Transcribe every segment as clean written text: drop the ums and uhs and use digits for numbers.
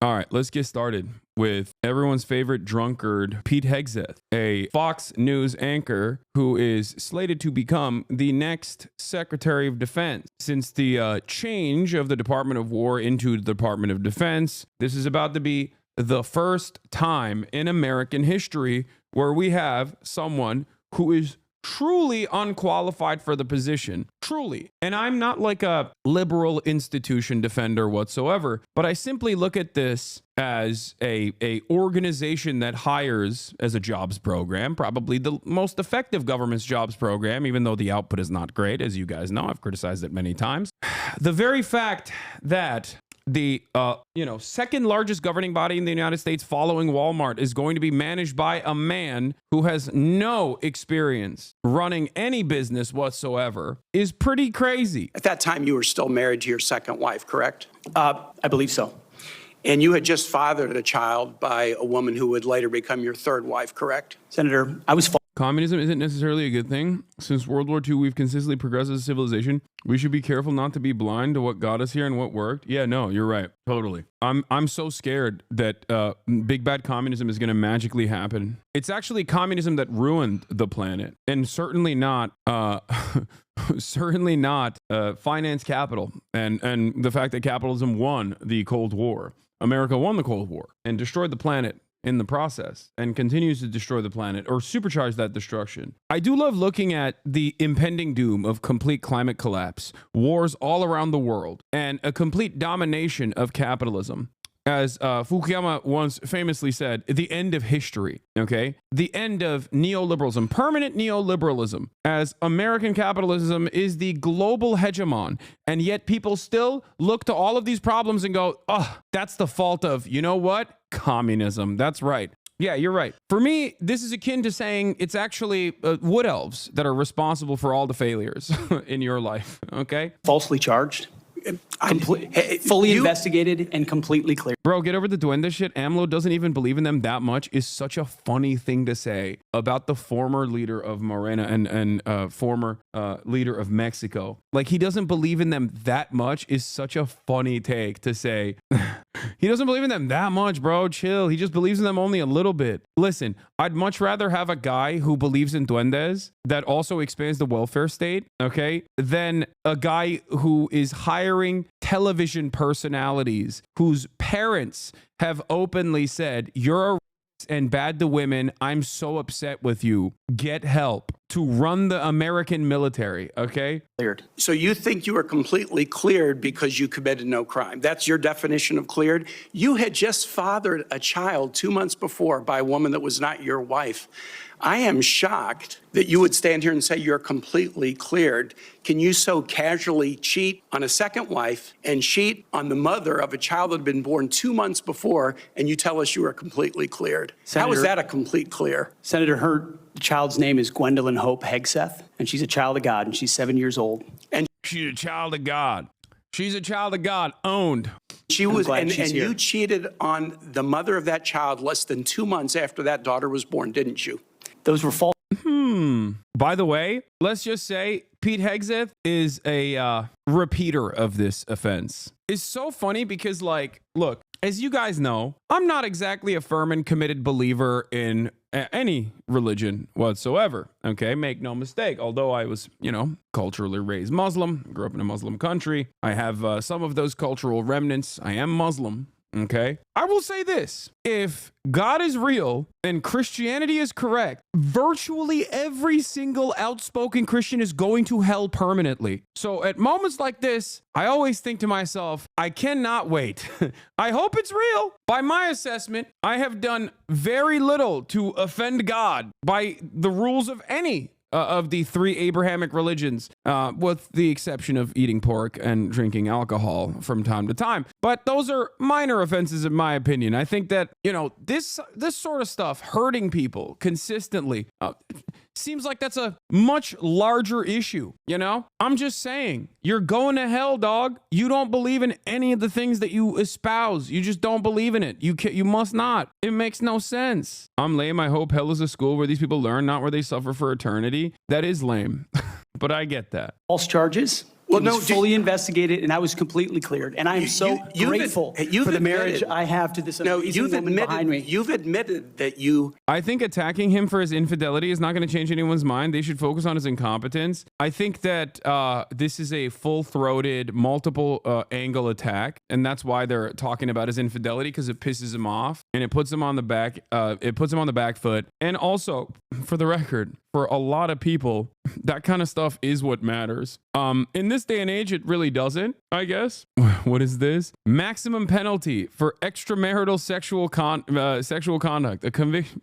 All right, let's get started with everyone's favorite drunkard, Pete Hegseth, a Fox News anchor who is slated to become the next Secretary of Defense. Since the change of the Department of War into the Department of Defense, this is about to be the first time in American history where we have someone who is truly unqualified for the position. Truly. And I'm not like a liberal institution defender whatsoever, but I simply look at this as a organization that hires as a jobs program, probably the most effective government's jobs program, even though the output is not great, as you guys know. I've criticized it many times. The very fact that the second largest governing body in the United States following Walmart is going to be managed by a man who has no experience running any business whatsoever is pretty crazy. At that time, you were still married to your second wife, correct? I believe so. And you had just fathered a child by a woman who would later become your third wife, correct? Senator, I was Communism isn't necessarily a good thing. Since World War II, we've consistently progressed as a civilization. We should be careful not to be blind to what got us here and what worked. Yeah, no, you're right. Totally. I'm so scared that big bad communism is going to magically happen. It's actually communism that ruined the planet, and certainly not finance capital and the fact that capitalism won the Cold War. America won the Cold War and destroyed the planet in the process and continues to destroy the planet or supercharge that destruction. I do love looking at the impending doom of complete climate collapse, wars all around the world, and a complete domination of capitalism. As Fukuyama once famously said, the end of history, okay? The end of neoliberalism, permanent neoliberalism, as American capitalism is the global hegemon. And yet people still look to all of these problems and go, oh, that's the fault of, you know what? Communism. That's right. Yeah, you're right. For me, this is akin to saying it's actually wood elves that are responsible for all the failures in your life, okay? falsely charged, fully investigated, and completely clear. Bro, get over the duende shit. AMLO doesn't even believe in them that much is such a funny thing to say about the former leader of Morena and former leader of Mexico. Like, he doesn't believe in them that much is such a funny take to say. He doesn't believe in them that much, bro. Chill. He just believes in them only a little bit. Listen, I'd much rather have a guy who believes in duendes that also expands the welfare state, okay, than a guy who is hiring television personalities whose parents have openly said, you're a and bad to women. I'm so upset with you. Get help to run the American military, okay? Cleared. So you think you were completely cleared because you committed no crime. That's your definition of cleared? You had just fathered a child 2 months before by a woman that was not your wife. I am shocked that you would stand here and say you're completely cleared. Can you so casually cheat on a second wife and cheat on the mother of a child that had been born 2 months before, and you tell us you are completely cleared? How is that a complete clear? Senator, her child's name is Gwendolyn Hope Hegseth, and she's a child of God, and she's 7 years old. And she's a child of God. She's a child of God, owned. She was, and you cheated on the mother of that child less than 2 months after that daughter was born, didn't you? Those were false. By the way, let's just say Pete Hegseth is a repeater of this offense. It's so funny because, like, look, as you guys know, I'm not exactly a firm and committed believer in any religion whatsoever. Okay, make no mistake. Although I was, culturally raised Muslim, grew up in a Muslim country, I have some of those cultural remnants. I am Muslim. Okay, I will say this. If God is real and Christianity is correct, virtually every single outspoken Christian is going to hell permanently. So at moments like this, I always think to myself, I cannot wait. I hope it's real. By my assessment, I have done very little to offend God by the rules of any of the three Abrahamic religions, with the exception of eating pork and drinking alcohol from time to time. But those are minor offenses in my opinion. I think that, this sort of stuff, hurting people consistently, seems like that's a much larger issue, I'm just saying, you're going to hell, dog. You don't believe in any of the things that you espouse. You just don't believe in it. You must not. It makes no sense. I'm lame. I hope hell is a school where these people learn, not where they suffer for eternity. That is lame, but I get that. False charges. It was fully investigated, and I was completely cleared. And I am so grateful for the marriage I have to this amazing woman behind me. You've admitted that you... I think attacking him for his infidelity is not going to change anyone's mind. They should focus on his incompetence. I think that this is a full-throated, multiple angle attack, and that's why they're talking about his infidelity, because it pisses him off and it puts him on the back. It puts him on the back foot. And also, for the record, for a lot of people, that kind of stuff is what matters. In this day and age, it really doesn't, I guess. What is this? Maximum penalty for extramarital sexual conduct. A conviction.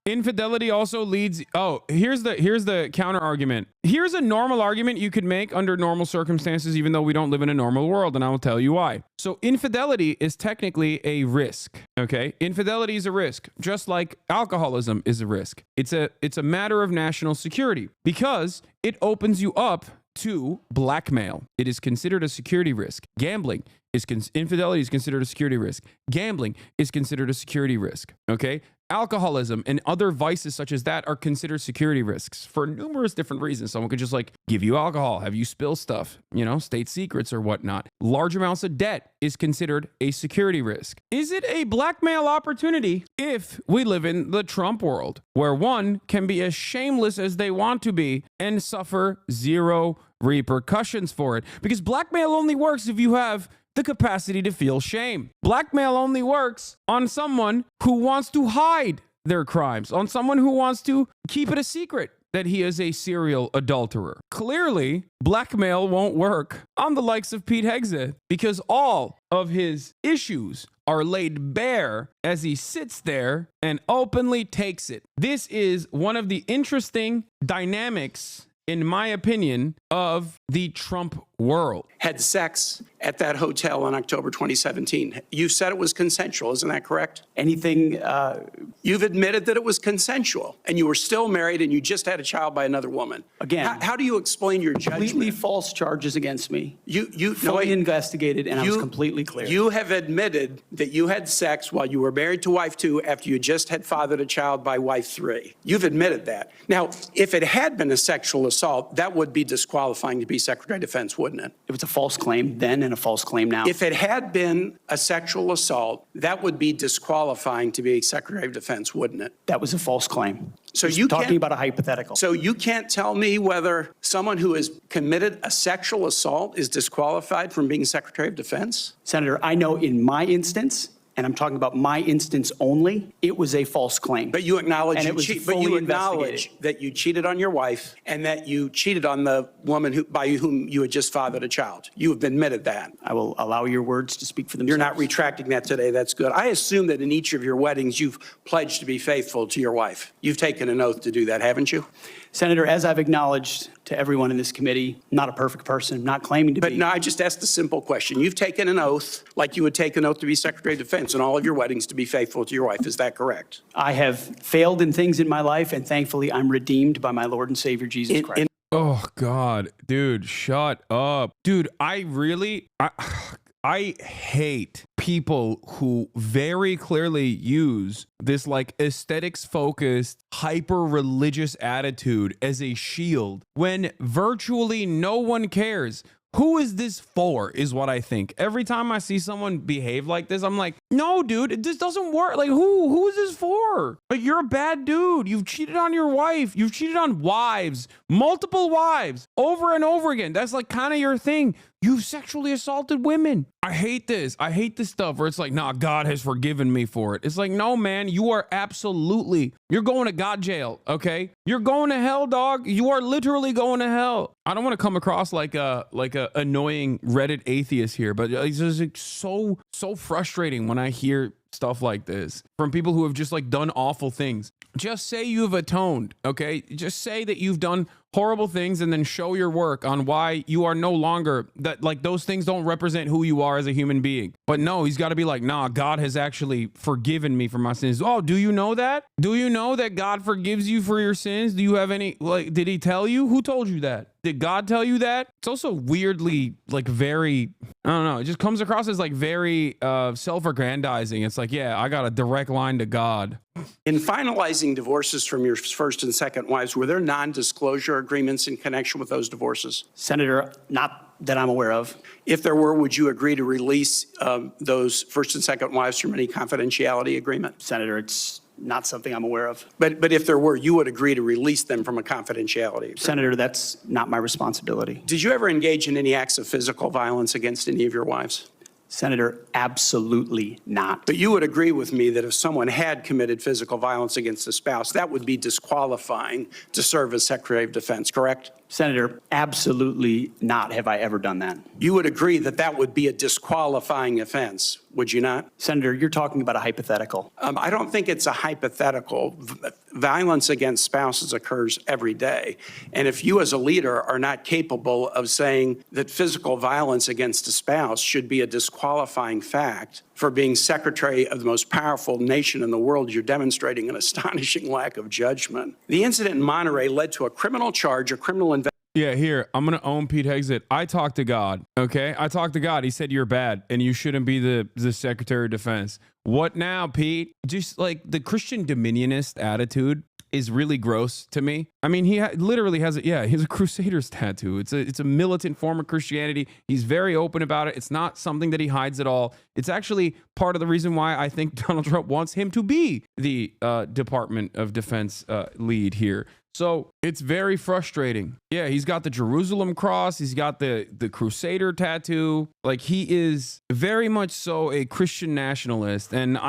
Infidelity also leads. Oh, here's the counter argument. Here's a normal argument you could make under normal circumstances, even though we don't live in a normal world, and I will tell you why. So infidelity is technically a risk. Okay, infidelity is a risk, just like alcoholism is a risk. It's a matter of national security because it opens you up to blackmail. It is considered a security risk. Gambling is infidelity is considered a security risk. Gambling is considered a security risk. Okay. Alcoholism and other vices such as that are considered security risks for numerous different reasons. Someone could just like give you alcohol, have you spill stuff, state secrets or whatnot. Large amounts of debt is considered a security risk. Is it a blackmail opportunity if we live in the Trump world where one can be as shameless as they want to be and suffer zero repercussions for it? Because blackmail only works if you have the capacity to feel shame. Blackmail only works on someone who wants to hide their crimes, on someone who wants to keep it a secret that he is a serial adulterer. Clearly, blackmail won't work on the likes of Pete Hegseth because all of his issues are laid bare as he sits there and openly takes it. This is one of the interesting dynamics, in my opinion, of the Trump world. Had sex at that hotel in October 2017. You said it was consensual, isn't that correct? Anything... You've admitted that it was consensual, and you were still married, and you just had a child by another woman. Again, how do you explain your judgment? Completely false charges against me. You fully investigated, and I was completely clear. You have admitted that you had sex while you were married to wife 2 after you just had fathered a child by wife 3. You've admitted that. Now, if it had been a sexual assault, that would be disqualifying to be Secretary of Defense, wouldn't it? It was a false claim then and a false claim now. If it had been a sexual assault, that would be disqualifying to be Secretary of Defense, wouldn't it? That was a false claim. So you talking about a hypothetical. So you can't tell me whether someone who has committed a sexual assault is disqualified from being Secretary of Defense? Senator, I know in my instance, and I'm talking about my instance only, it was a false claim. But you acknowledge investigated. that you cheated on your wife and that you cheated on the woman by whom you had just fathered a child. You have admitted that. I will allow your words to speak for themselves. You're not retracting that today. That's good. I assume that in each of your weddings, you've pledged to be faithful to your wife. You've taken an oath to do that, haven't you? Senator, as I've acknowledged to everyone in this committee, not a perfect person, not claiming to be. But no, I just asked a simple question. You've taken an oath like you would take an oath to be Secretary of Defense in all of your weddings to be faithful to your wife. Is that correct? I have failed in things in my life, and thankfully I'm redeemed by my Lord and Savior, Jesus Christ. Oh, God. Dude, shut up. Dude, I hate people who very clearly use this like aesthetics focused, hyper religious attitude as a shield when virtually no one cares. Who is this for, is what I think. Every time I see someone behave like this, I'm like, no, dude, this doesn't work. Like, who is this for? Like, you're a bad dude. You've cheated on your wife. You've cheated on wives, multiple wives, over and over again. That's like kind of your thing. You've sexually assaulted women. I hate this. I hate this stuff where it's like, nah, God has forgiven me for it. It's like, no, man, you're going to God jail, okay? You're going to hell, dog. You are literally going to hell. I don't want to come across like a annoying Reddit atheist here, but it's just like so frustrating when I hear stuff like this from people who have just like done awful things. Just say you've atoned, okay? Just say that you've done horrible things and then show your work on why you are no longer that, like, those things don't represent who you are as a human being. But no, he's got to be like, nah, God has actually forgiven me for my sins. Oh, do you know that? Do you know that God forgives you for your sins? Do you have any, like, did he tell you? Who told you that? Did God tell you that? It's also weirdly, like, very, I don't know. It just comes across as like very self-aggrandizing. It's like, yeah, I got a direct line to God. In finalizing divorces from your first and second wives, were there non-disclosure agreements in connection with those divorces? Senator, not that I'm aware of. If there were, would you agree to release those first and second wives from any confidentiality agreement? Senator, it's not something I'm aware of. But if there were, you would agree to release them from a confidentiality agreement? Senator, that's not my responsibility. Did you ever engage in any acts of physical violence against any of your wives? Senator, absolutely not. But you would agree with me that if someone had committed physical violence against a spouse, that would be disqualifying to serve as Secretary of Defense, correct? Senator, absolutely not have I ever done that. You would agree that that would be a disqualifying offense, would you not? Senator, you're talking about a hypothetical. I don't think it's a hypothetical. Violence against spouses occurs every day. And if you as a leader are not capable of saying that physical violence against a spouse should be a disqualifying fact for being Secretary of the most powerful nation in the world, you're demonstrating an astonishing lack of judgment. The incident in Monterey led to a criminal charge, a criminal investigation. Yeah, here, I'm going to own Pete Hegseth. I talked to God, okay? I talked to God. He said you're bad and you shouldn't be the Secretary of Defense. What now, Pete? Just like the Christian dominionist attitude is really gross to me. I mean, he literally has he has a Crusaders tattoo. It's a militant form of Christianity. He's very open about it. It's not something that he hides at all. It's actually part of the reason why I think Donald Trump wants him to be the Department of Defense lead here. So it's very frustrating. Yeah, he's got the Jerusalem cross. He's got the Crusader tattoo. Like, he is very much so a Christian nationalist. And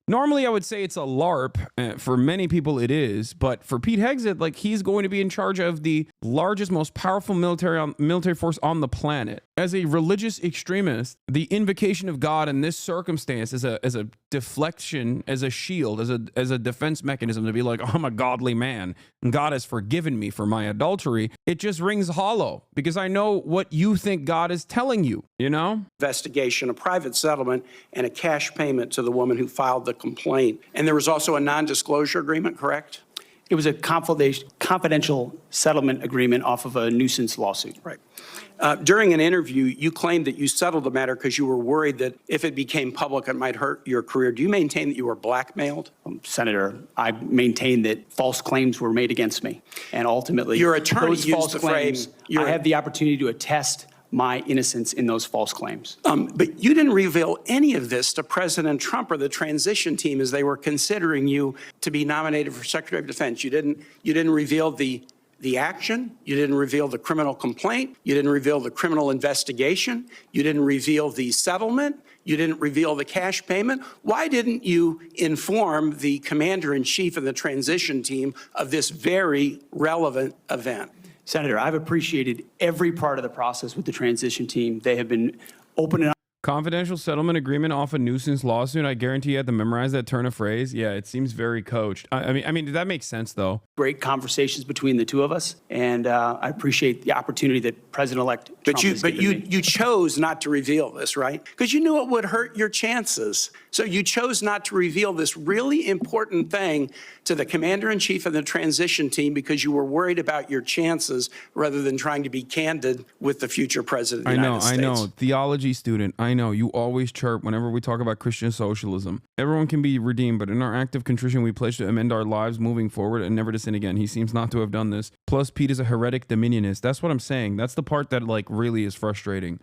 normally I would say it's a LARP. For many people it is. But for Pete Hegseth, like, he's going to be in charge of the largest, most powerful military force on the planet. As a religious extremist, the invocation of God in this circumstance as a deflection, as a shield, as a defense mechanism to be like, oh, I'm a godly man and God has forgiven me for my adultery, it just rings hollow because I know what you think God is telling you, you know? Investigation, a private settlement, and a cash payment to the woman who filed the complaint. And there was also a non-disclosure agreement, correct? It was a confidential settlement agreement off of a nuisance lawsuit. Right. During an interview, you claimed that you settled the matter because you were worried that if it became public, it might hurt your career. Do you maintain that you were blackmailed? Senator, I maintain that false claims were made against me. And ultimately, your attorney those used false the claims, frame. I have the opportunity to attest my innocence in those false claims. But you didn't reveal any of this to President Trump or the transition team as they were considering you to be nominated for Secretary of Defense. You didn't reveal the action. You didn't reveal the criminal complaint. You didn't reveal the criminal investigation. You didn't reveal the settlement. You didn't reveal the cash payment. Why didn't you inform the commander-in-chief and the transition team of this very relevant event? Senator, I've appreciated every part of the process with the transition team. They have been open and Confidential settlement agreement off a nuisance lawsuit. I guarantee you had to memorize that turn of phrase. Yeah, it seems very coached. I mean, that makes sense though. Great conversations between the two of us, and I appreciate the opportunity that President-elect Trump has given me. You chose not to reveal this, right? Because you knew it would hurt your chances. So you chose not to reveal this really important thing to the commander-in-chief and the transition team because you were worried about your chances rather than trying to be candid with the future president of the United States. I know. Theology student, I know. You always chirp whenever we talk about Christian socialism. Everyone can be redeemed, but in our act of contrition, we pledge to amend our lives moving forward and never to sin again. He seems not to have done this. Plus, Pete is a heretic dominionist. That's what I'm saying. That's the part that like really is frustrating.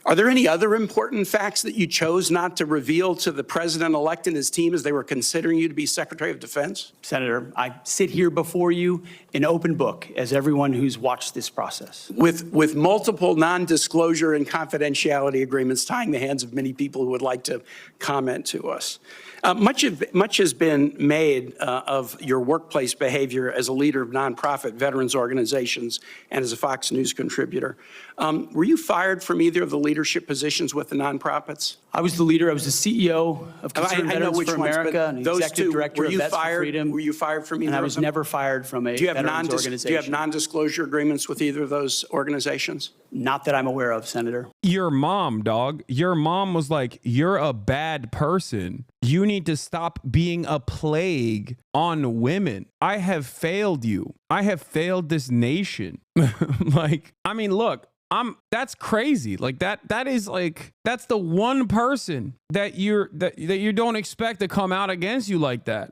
Are there any other important facts that you chose not to reveal to the president-elect and his team as they were considering you to be Secretary of Defense? Senator, I sit here before you an open book, as everyone who's watched this process. With multiple non-disclosure and confidentiality agreements tying the hands of many people who would like to comment to us. Much has been made of your workplace behavior as a leader of nonprofit veterans organizations and as a Fox News contributor. Were you fired from either of the leadership positions with the nonprofits? I was the leader. I was the CEO of Concerned Veterans for America and the executive director of Vets for Freedom. Were you fired from either of them? And I was never fired from a veterans organization. Do you have non-disclosure agreements with either of those organizations? Not that I'm aware of, Senator. Your mom, dog. Your mom was like, you're a bad person. You need to stop being a plague on women. I have failed you. I have failed this nation. Like, I mean, look, that's crazy. Like that is like, that's the one person that you don't expect to come out against you like that.